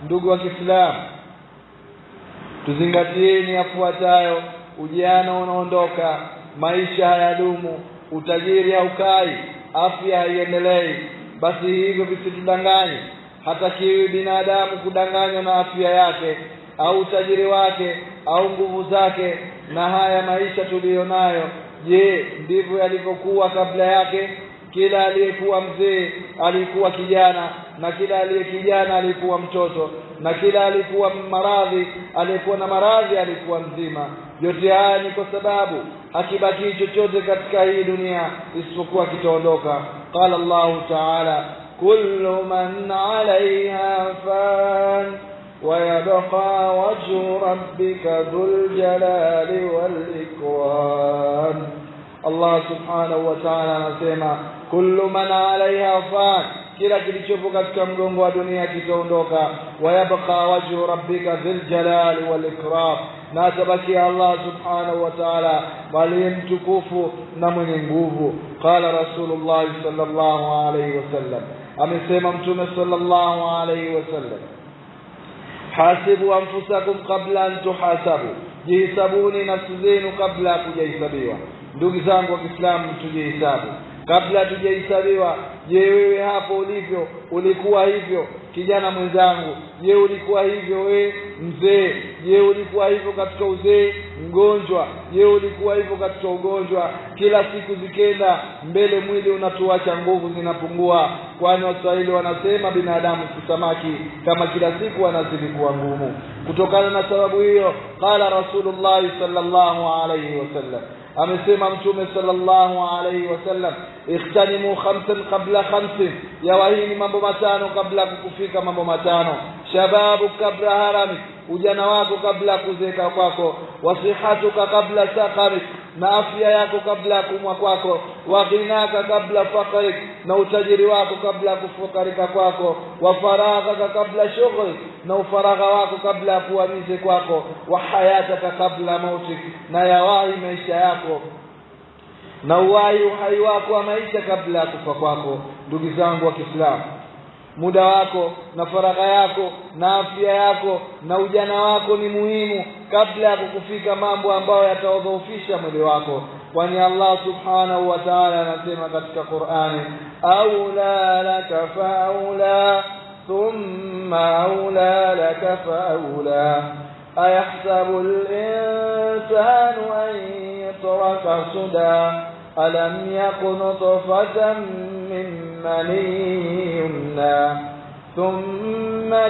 Ndugu wa Kiislamu, tuzingatieni yafuatayo. Ujana unaondoka, maisha hayadumu, utajiri haukai, afya haiendelei. Basi hivyo visitudanganye. Hatakiwi binadamu kudanganywa na afya yake au utajiri wake au nguvu zake na haya maisha tuliyonayo. Je, ndivyo yalivyokuwa kabla yake? Kila aliyekuwa mzee alikuwa kijana, na kila aliyekijana alikuwa mtoto, na kila alikuwa maradhi alikuwa na maradhi alikuwa mzima. Yote haya ni kwa sababu hakibaki chochote katika hii dunia isipokuwa kitaondoka. Qala Allahu Ta'ala, kullu man 'alayha fan wa yabqa wajhu rabbika dhul jalali wal ikram. Allah subhanahu wa ta'ala anasema kullu man 'alayha fan, kila kilichopo katika mgongo wa dunia kitaondoka. Wa yabqa wajhu rabbika dhil jalali wal ikram, na tabaki Allah subhanahu wa ta'ala bali mtukufu na mwenye nguvu. Qala Rasulullah sallallahu alayhi wasallam, amesema Mtume sallallahu alayhi wasallam, hasibu anfusakum qabla an tuhasabu, jihisabuni nafsi zenu kabla kujahisabiwa. Ndugu zangu wa Kiislamu, tujihesabu kabla tujahesabiwa. Je, wewe hapo ulivyo ulikuwa hivyo? Kijana mwenzangu, je ulikuwa hivyo wewe mzee? Je ulikuwa hivyo katika uzee? Mgonjwa, je ulikuwa hivyo katika ugonjwa? Kila siku zikenda mbele mwili unatuacha, nguvu zinapungua, kwani Waswahili wanasema binadamu si samaki, kama kila siku anazidi kuwa ngumu. Kutokana na sababu hiyo, qala Rasulullah sallallahu alayhi wasallam, amesema Mtume sallallahu alayhi wasallam, ikhtanimu khamsan qabla khamsin, yawahini mambo matano kabla kukufika mambo matano. Shababu kabla harami, ujana wako kabla kuzeka kwako. Wasihatuka kabla saqarik, na afya yako kabla kumwa kwako. Waghinaka kabla faqrik, na utajiri wako kabla kufukarika kwako. Wafaraghaka kabla shughlik, na ufaragha wako kabla kuamize kwako. Wahayataka kabla mautik, na yawahi maisha yako na uhai wako wa maisha kabla ya kufa kwako. Ndugu zangu wa Kiislamu, muda wako na faragha yako na afya yako na ujana wako ni muhimu kabla ya kukufika mambo ambayo yataudhoofisha mwili wako, kwani Allah subhanahu wa ta'ala anasema katika Qur'ani, aula laka faula thumma aula laka faula ayahsabu al-insanu an yutraka suda alam yakun nutfatan min mani yumna thumma